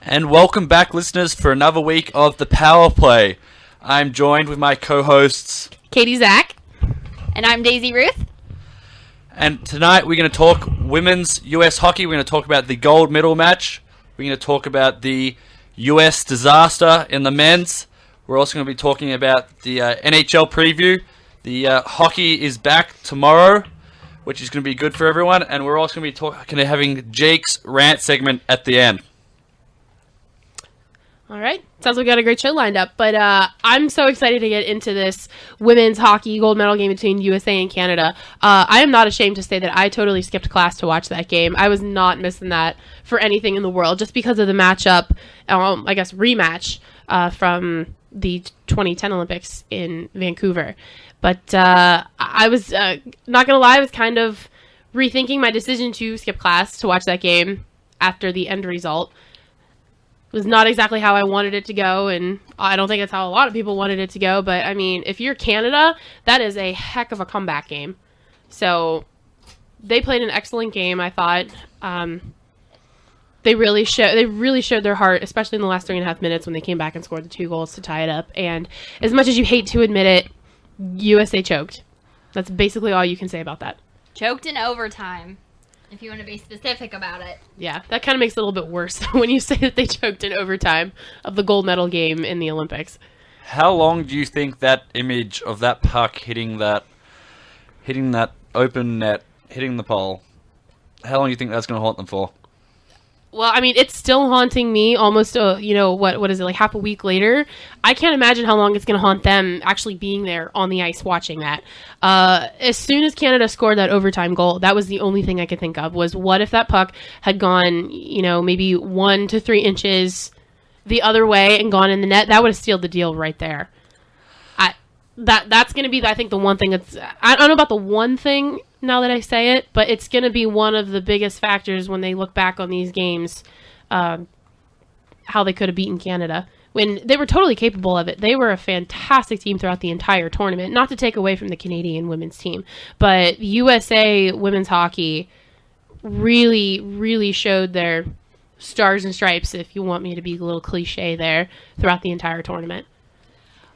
And welcome back, listeners, for another week of The Power Play. I'm joined with my co-hosts, Katie Zach. And I'm Daisy Ruth. And tonight we're going to talk women's US hockey. We're going to talk about the gold medal match. We're going to talk about the US disaster in the men's. We're also going to be talking about the NHL preview. The hockey is back tomorrow, which is going to be good for everyone. And we're also going to be having Jake's rant segment at the end. All right. Sounds like we got a great show lined up. But I'm so excited to get into this women's hockey gold medal game between USA and Canada. I am not ashamed to say that I totally skipped class to watch that game. I was not missing that for anything in the world, just because of the matchup, rematch from the 2010 Olympics in Vancouver. But I was, not going to lie, I was kind of rethinking my decision to skip class to watch that game after the end result. It was not exactly how I wanted it to go, and I don't think it's how a lot of people wanted it to go. But, I mean, if you're Canada, that is a heck of a comeback game. So they played an excellent game, I thought. They really showed their heart, especially in the last 3.5 minutes when they came back and scored the 2 goals to tie it up. And as much as you hate to admit it, USA choked. That's basically all you can say about that. Choked in overtime, if you want to be specific about it. Yeah, that kind of makes it a little bit worse when you say that they choked in overtime of the gold medal game in the Olympics. How long do you think that image of that puck hitting that open net, hitting the pole, how long do you think that's going to haunt them for? Well, I mean, it's still haunting me almost, what is it, like half a week later? I can't imagine how long it's going to haunt them actually being there on the ice watching that. As soon as Canada scored that overtime goal, that was the only thing I could think of was what if that puck had gone, maybe 1 to 3 inches the other way and gone in the net? That would have sealed the deal right there. That's going to be, I think, the one thing that's... I don't know about the one thing now that I say it, but it's going to be one of the biggest factors when they look back on these games, how they could have beaten Canada. When they were totally capable of it. They were a fantastic team throughout the entire tournament. Not to take away from the Canadian women's team, but USA women's hockey really, really showed their stars and stripes, if you want me to be a little cliche there, throughout the entire tournament.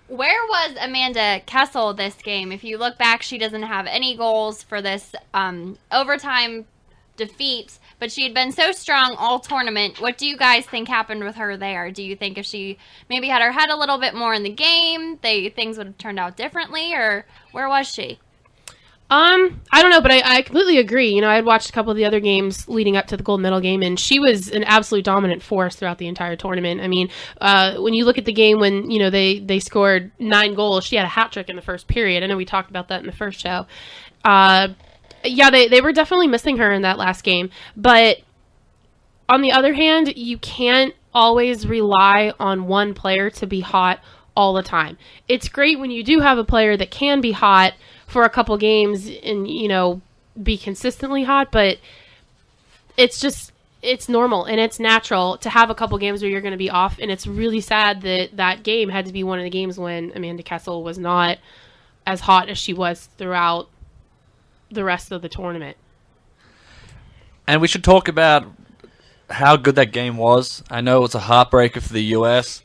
Where was Amanda Kessel this game? If you look back, she doesn't have any goals for this overtime defeat, but she had been so strong all tournament. What do you guys think happened with her there? Do you think if she maybe had her head a little bit more in the game, things would have turned out differently, or where was she? I don't know, but I completely agree. I had watched a couple of the other games leading up to the gold medal game, and she was an absolute dominant force throughout the entire tournament. I mean, when you look at the game when, they scored 9 goals, she had a hat trick in the first period. I know we talked about that in the first show. They were definitely missing her in that last game. But on the other hand, you can't always rely on one player to be hot all the time. It's great when you do have a player that can be hot for a couple games and, be consistently hot, but it's normal and it's natural to have a couple games where you're going to be off, and it's really sad that game had to be one of the games when Amanda Kessel was not as hot as she was throughout the rest of the tournament. And we should talk about how good that game was. I know it's a heartbreaker for the US,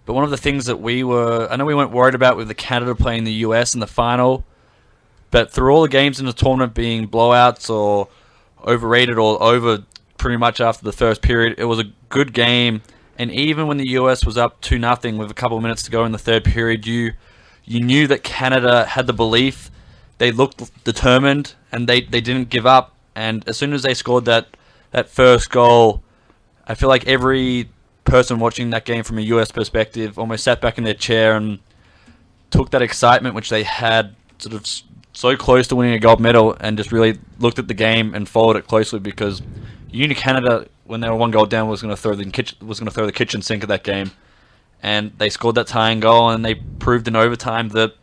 but one of the things that we weren't worried about with the Canada playing the US in the final, but through all the games in the tournament being blowouts or overrated or over pretty much after the first period, it was a good game. And even when the US was up 2-0 with a couple of minutes to go in the third period, you knew that Canada had the belief. They looked determined and they didn't give up. And as soon as they scored that first goal, I feel like every person watching that game from a US perspective almost sat back in their chair and took that excitement which they had sort of so close to winning a gold medal and just really looked at the game and followed it closely, because you knew Canada, when they were 1 goal down, was going to throw the kitchen sink at that game, and they scored that tying goal, and they proved in overtime that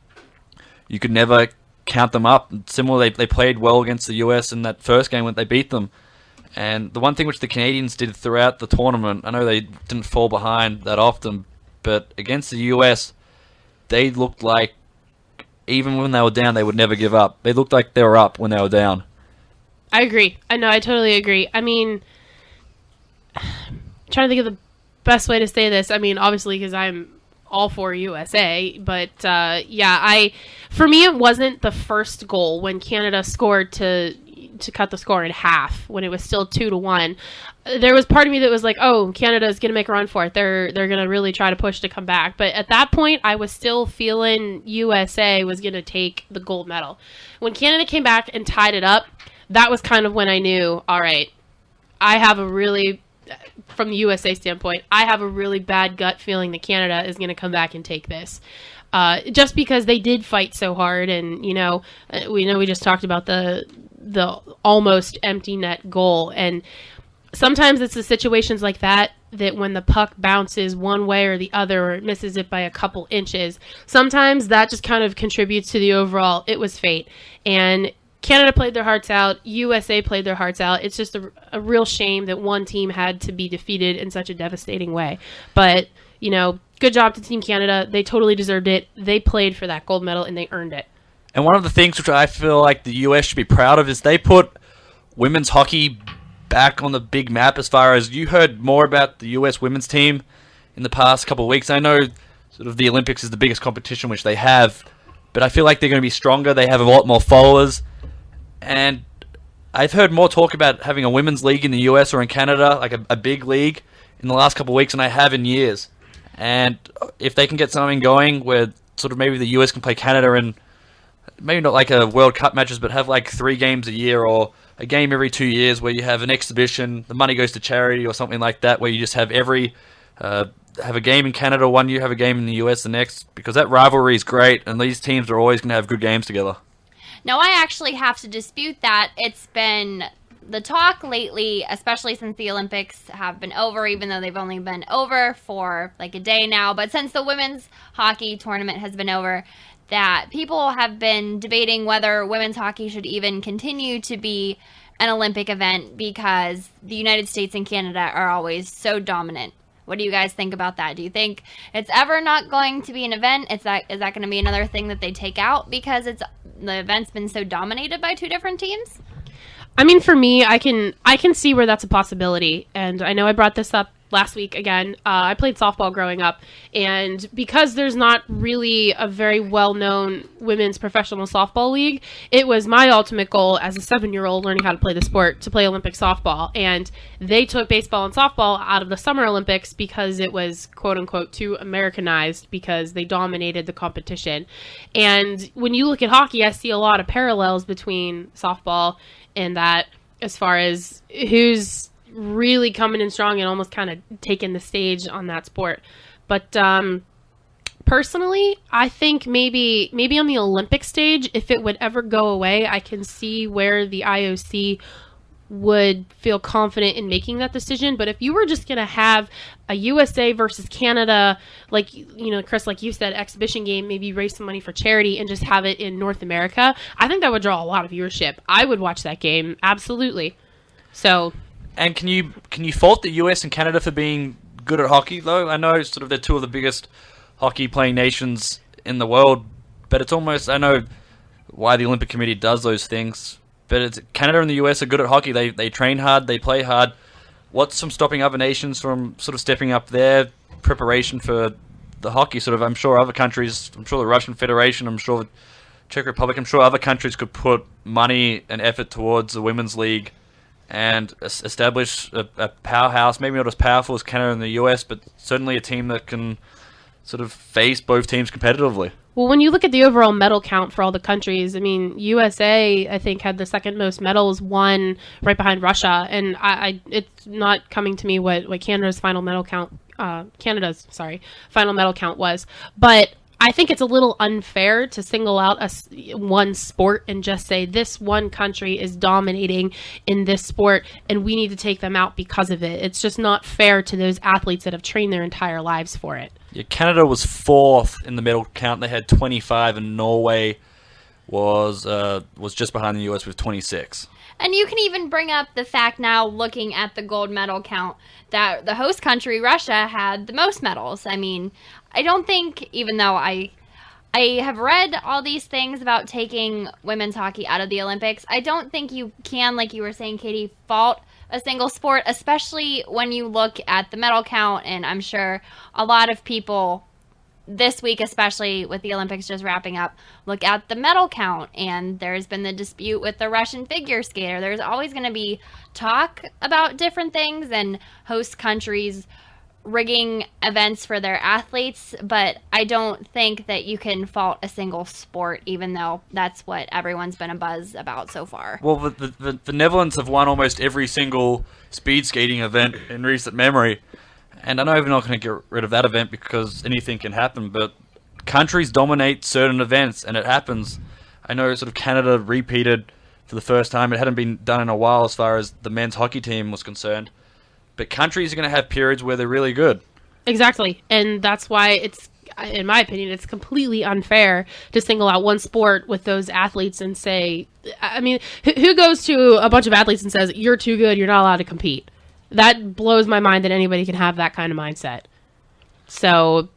you could never count them up. Similarly, they played well against the US in that first game when they beat them. And the one thing which the Canadians did throughout the tournament, I know they didn't fall behind that often, but against the US, they looked like even when they were down, they would never give up. They looked like they were up when they were down. I agree. I know, I totally agree. I mean, I'm trying to think of the best way to say this, I mean, obviously because I'm all for USA, but for me, it wasn't the first goal when Canada scored to cut the score in half when it was still 2-1. There was part of me that was like, oh, Canada's going to make a run for it. They're going to really try to push to come back. But at that point, I was still feeling USA was going to take the gold medal. When Canada came back and tied it up, that was kind of when I knew, all right, from the USA standpoint, I have a really bad gut feeling that Canada is going to come back and take this. Just because they did fight so hard, and we just talked about the almost empty net goal, and sometimes it's the situations like that when the puck bounces one way or the other, or it misses it by a couple inches, sometimes that just kind of contributes to the overall, it was fate. And Canada played their hearts out. USA played their hearts out. It's just a real shame that one team had to be defeated in such a devastating way. But, good job to Team Canada. They totally deserved it. They played for that gold medal, and they earned it. And one of the things which I feel like the US should be proud of is they put women's hockey back on the big map. As far as you heard more about the US women's team in the past couple of weeks. I know sort of the Olympics is the biggest competition which they have, but I feel like they're going to be stronger. They have a lot more followers. And I've heard more talk about having a women's league in the US or in Canada, like a big league, in the last couple of weeks than I have in years. And if they can get something going where sort of maybe the US can play Canada in, maybe not like a World Cup matches, but have like 3 games a year or a game every 2 years where you have an exhibition, the money goes to charity or something like that, where you just have have a game in Canada one year, have a game in the US the next, because that rivalry is great and these teams are always going to have good games together. No, I actually have to dispute that. It's been the talk lately, especially since the Olympics have been over, even though they've only been over for like a day now. But since the women's hockey tournament has been over, that people have been debating whether women's hockey should even continue to be an Olympic event because the United States and Canada are always so dominant. What do you guys think about that? Do you think it's ever not going to be an event? Is that going to be another thing that they take out because the event's been so dominated by 2 different teams? I mean, for me, I can see where that's a possibility, and I know I brought this up last week again. I played softball growing up, and because there's not really a very well-known women's professional softball league, it was my ultimate goal as a 7-year-old learning how to play the sport to play Olympic softball. And they took baseball and softball out of the Summer Olympics because it was quote-unquote too Americanized because they dominated the competition. And when you look at hockey, I see a lot of parallels between softball and that as far as who's really coming in strong and almost kind of taking the stage on that sport. But personally, I think maybe on the Olympic stage, if it would ever go away, I can see where the IOC would feel confident in making that decision. But if you were just going to have a USA versus Canada, like, Chris, like you said, exhibition game, maybe raise some money for charity and just have it in North America, I think that would draw a lot of viewership. I would watch that game. Absolutely. So... And can you fault the US and Canada for being good at hockey, though? I know sort of they're 2 of the biggest hockey-playing nations in the world, but it's almost, I know why the Olympic Committee does those things, but Canada and the US are good at hockey. They train hard, they play hard. What's stopping other nations from sort of stepping up their preparation for the hockey? Sort of, I'm sure other countries, I'm sure the Russian Federation, I'm sure the Czech Republic, I'm sure other countries could put money and effort towards the women's league and establish a powerhouse, maybe not as powerful as Canada and the US, but certainly a team that can sort of face both teams competitively. Well, when you look at the overall medal count for all the countries, I mean, USA, I think, had the second most medals, won right behind Russia, and it's not coming to me what Canada's final medal count was, but I think it's a little unfair to single out one sport and just say this one country is dominating in this sport and we need to take them out because of it. It's just not fair to those athletes that have trained their entire lives for it. Yeah, Canada was 4th in the medal count. They had 25, and Norway was just behind the US with 26. And you can even bring up the fact now, looking at the gold medal count, that the host country, Russia, had the most medals. I mean, I don't think, even though I have read all these things about taking women's hockey out of the Olympics, I don't think you can, like you were saying, Katie, fault a single sport, especially when you look at the medal count. And I'm sure a lot of people this week, especially with the Olympics just wrapping up, look at the medal count. And there's been the dispute with the Russian figure skater. There's always going to be talk about different things and host countries rigging events for their athletes, but I don't think that you can fault a single sport, even though that's what everyone's been a buzz about so far. Well, the Netherlands have won almost every single speed skating event in recent memory, and I know we're not going to get rid of that event because anything can happen, but countries dominate certain events, and it happens. I know sort of Canada repeated for the first time. It hadn't been done in a while as far as the men's hockey team was concerned. But countries are going to have periods where they're really good. Exactly. And that's why it's, in my opinion, it's completely unfair to single out one sport with those athletes and say, I mean, who goes to a bunch of athletes and says, you're too good, you're not allowed to compete? That blows my mind that anybody can have that kind of mindset. So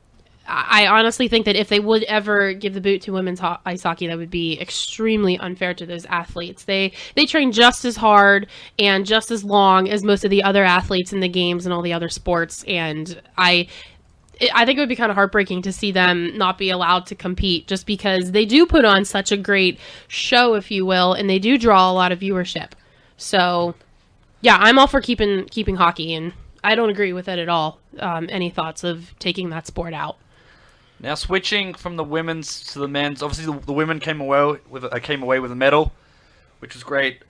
I honestly think that if they would ever give the boot to women's ice hockey, that would be extremely unfair to those athletes. They train just as hard and just as long as most of the other athletes in the games and all the other sports, and I think it would be kind of heartbreaking to see them not be allowed to compete just because they do put on such a great show, if you will, and they do draw a lot of viewership. So, yeah, I'm all for keeping hockey, and I don't agree with it at all. Any thoughts of taking that sport out? Now switching from the women's to the men's, obviously the women came away with a medal, which was great.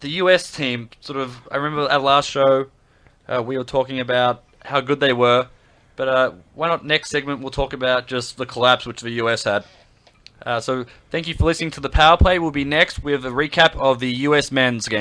The US team, I remember at last show, we were talking about how good they were, but why not next segment we'll talk about just the collapse which the US had. So thank you for listening to the Power Play. We'll be next with a recap of the US men's game.